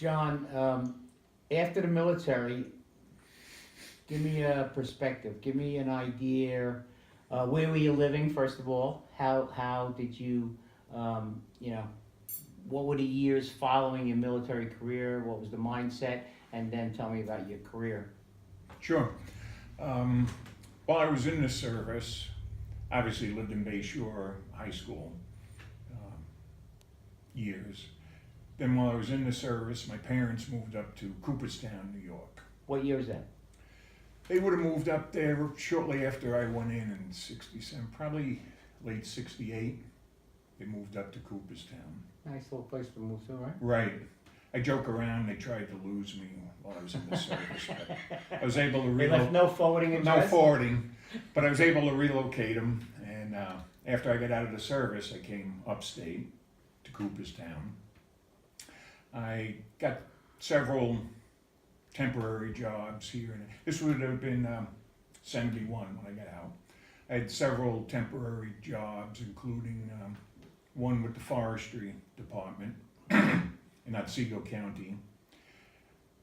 John, after the military, give me a perspective. Give me an idea. Where were you living, first of all? How did you, you know, what were the years following your military career? What was the mindset? And then tell me about your career. Sure. While I was in the service, obviously lived in Bayshore High School years. Then while I was in the service, my parents moved up to Cooperstown, New York. What year is that? They would have moved up there shortly after I went in 67, probably late 68. They moved up to Cooperstown. Nice little place to move to, right? Right. I joke around, they tried to lose me while I was in the service, but I was able to They left relocate. no forwarding No address? forwarding, but I was able to relocate them, and after I got out of the service, I came upstate to Cooperstown. I got several temporary jobs here, and this would have been 71 when I got out. I had several temporary jobs, including one with the forestry department in Otsego County.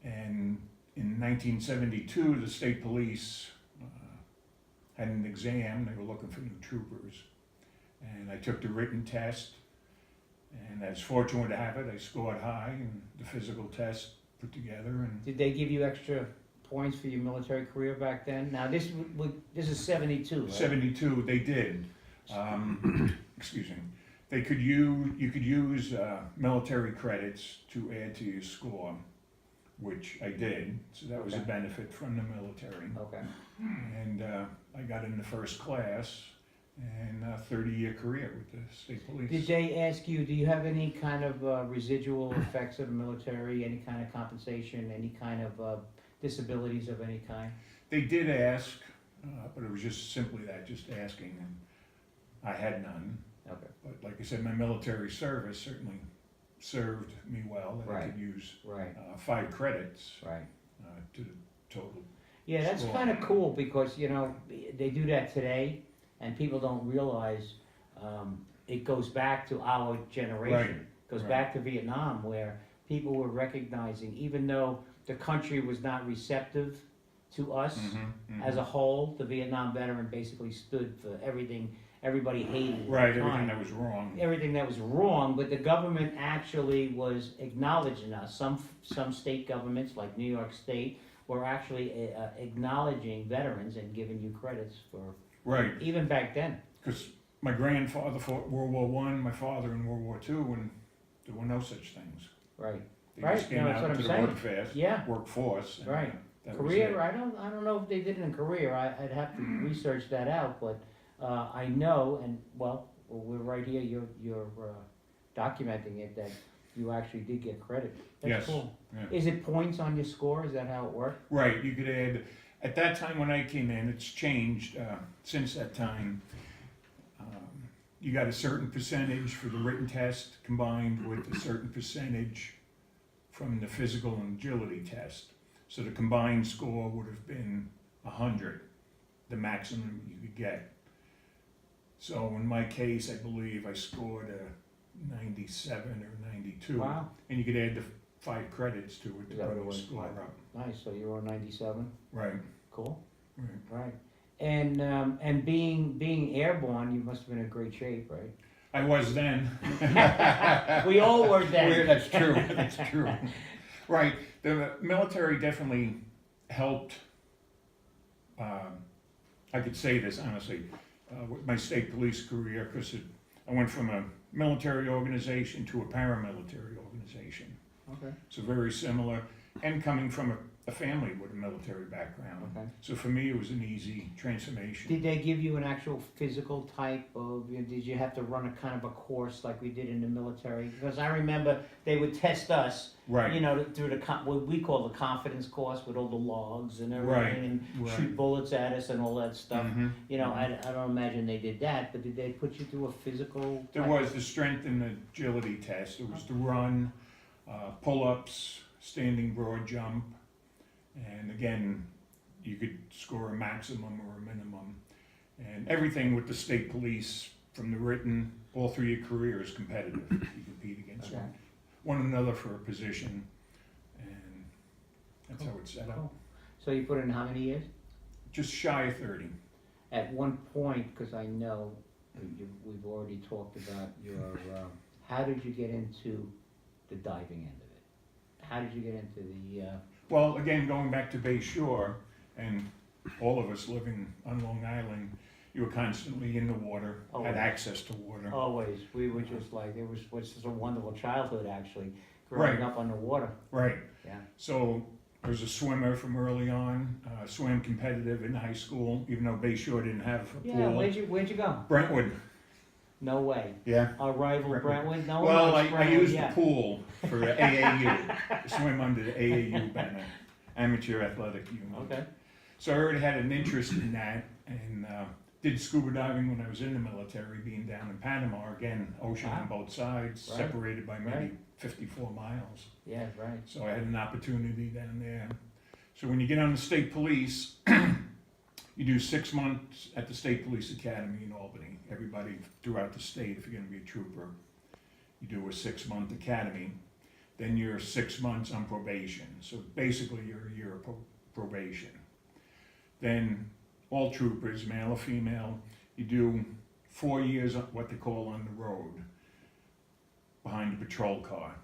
And in 1972, the state police had an exam. They were looking for new troopers. And I took the written test, and I was fortunate to have it. I scored high in the physical test put together. And Did they give you extra points for your military career back then? Now, this is 72, right? 72, they did. Excuse me. You could use military credits to add to your score, which I did. So that was a Okay. benefit from the military. Okay. And I got into first class and a 30-year career with the state police. Did they ask you, do you have any kind of residual effects of the military, any kind of compensation, any kind of disabilities of any kind? They did ask, but it was just simply that, just asking, and I had none. Okay. But like I said, my military service certainly served me well, that I Right. could use Right, 5 credits right. to the total. Yeah, that's Sure. kind of cool because, you know, they do that today and people don't realize it goes back to our generation. Goes right. back to Vietnam where people were recognizing, even though the country was not receptive to us as a whole, the Vietnam veteran basically stood for everything everybody hated at the Right, time. everything that was wrong. Everything that was wrong, but the government actually was acknowledging us. Some state governments, like New York State, were actually acknowledging veterans and giving you credits for, Right, even back then. because my grandfather fought World War I, my father in World War II, and there were no such things. Right. They Right, just came no, that's out what to I'm the saying. workforce, Yeah. workforce. And, Right. that was Career, it. I don't know if they did it in career. I'd have to research that out, but I know, and well, we're right here. You're documenting it that you actually did get credit. That's Yes, cool. yeah. Is it points on your score? Is that how it worked? Right, you could add, at that time when I came in, it's changed since that time. You got a certain percentage for the written test combined with a certain percentage from the physical and agility test. So the combined score would have been 100, the maximum you could get. So in my case, I believe I scored a 97 or 92. Wow. And you could add the 5 credits to it Is to that what bring it the was? score up. Nice. So you were 97. Right, Cool. right. Right. And being airborne, you must have been in great shape, right? I was then. We all were then. That's true, that's true. Right, the military definitely helped, I could say this honestly, with my state police career, because I went from a military organization to a paramilitary organization. Okay. So very similar, and coming from a family with a military background. Okay. So for me, it was an easy transformation. Did they give you an actual physical type of, did you have to run a kind of a course like we did in the military? Because I remember they would test us, you Right, know, through what we call the confidence course with all the logs and Right, everything and right. shoot bullets at us and all that stuff. Mhm. You know, I don't imagine they did that, but did they put you through a physical? There type was the strength and agility test. There was the run, pull-ups, standing broad jump, and again, you could score a maximum or a minimum. And everything with the state police, from the written, all through your career is competitive. You compete against Okay. one another for a position. That's how it's set up. Cool. So you put in how many years? Just shy of 30. At one point, because I know we've already talked about your, how did you get into the diving end of it? How did you get into the, Well, again, going back to Bay Shore, and all of us living on Long Island, you were constantly in the water, Always. had access to water. always, we were just like, it was just a wonderful childhood, actually, growing Right. up on the water. Right. Yeah. So I was a swimmer from early on, swam competitive in high school, even though Bay Shore didn't have a Yeah, pool. where'd you go? Brentwood, No way. yeah. Our rival Brentwood. Brentwood? No one Well, likes I Brentwood used yet. the pool for the AAU, swim under the AAU banner, Amateur Athletic Union. Okay, So I already had an interest in that, and did scuba diving when I was in the military, being down in Panama, again, ocean on both sides, Right. separated by maybe Right. 54 miles. yeah, right. So I had an opportunity down there. So when you get on the state police, you do 6 months at the State Police Academy in Albany. Everybody throughout the state, if you're gonna be a trooper, you do a 6-month academy. Then you're 6 months on probation. So basically, you're a year of probation. Then all troopers, male or female, you do 4 years of what they call on the road, behind a patrol car,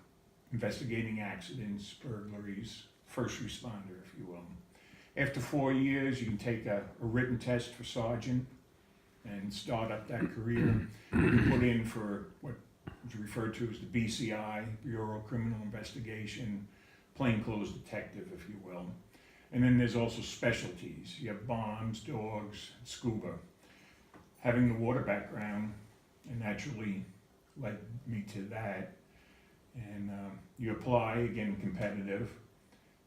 investigating accidents, burglaries, first responder, if you will. After 4 years, you can take a written test for sergeant and start up that career. You put in for what is referred to as the BCI, Bureau of Criminal Investigation, plainclothes detective, if you will. And then there's also specialties. You have bombs, dogs, scuba. Having the water background naturally led me to that. And you apply, again, competitive.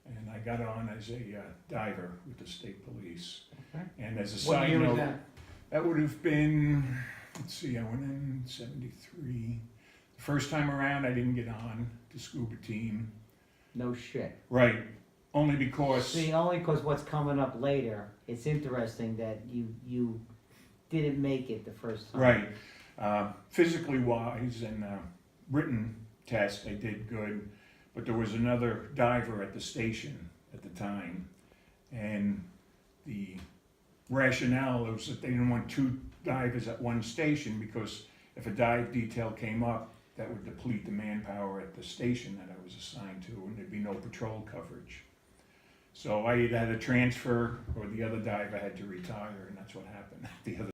And I got on as a diver with the state police. Okay. And as a What side year was note, that? that would have been, let's see, I went in 73. The first time around, I didn't get on the scuba team. No shit. Right, only because, See, only because what's coming up later, it's interesting that you didn't make it the first time. right, physically wise and written test, I did good. But there was another diver at the station at the time. And the rationale was that they didn't want 2 divers at one station because if a dive detail came up, that would deplete the manpower at the station that I was assigned to, and there'd be no patrol coverage. So I either had to transfer or the other diver had to retire, and that's what happened. The other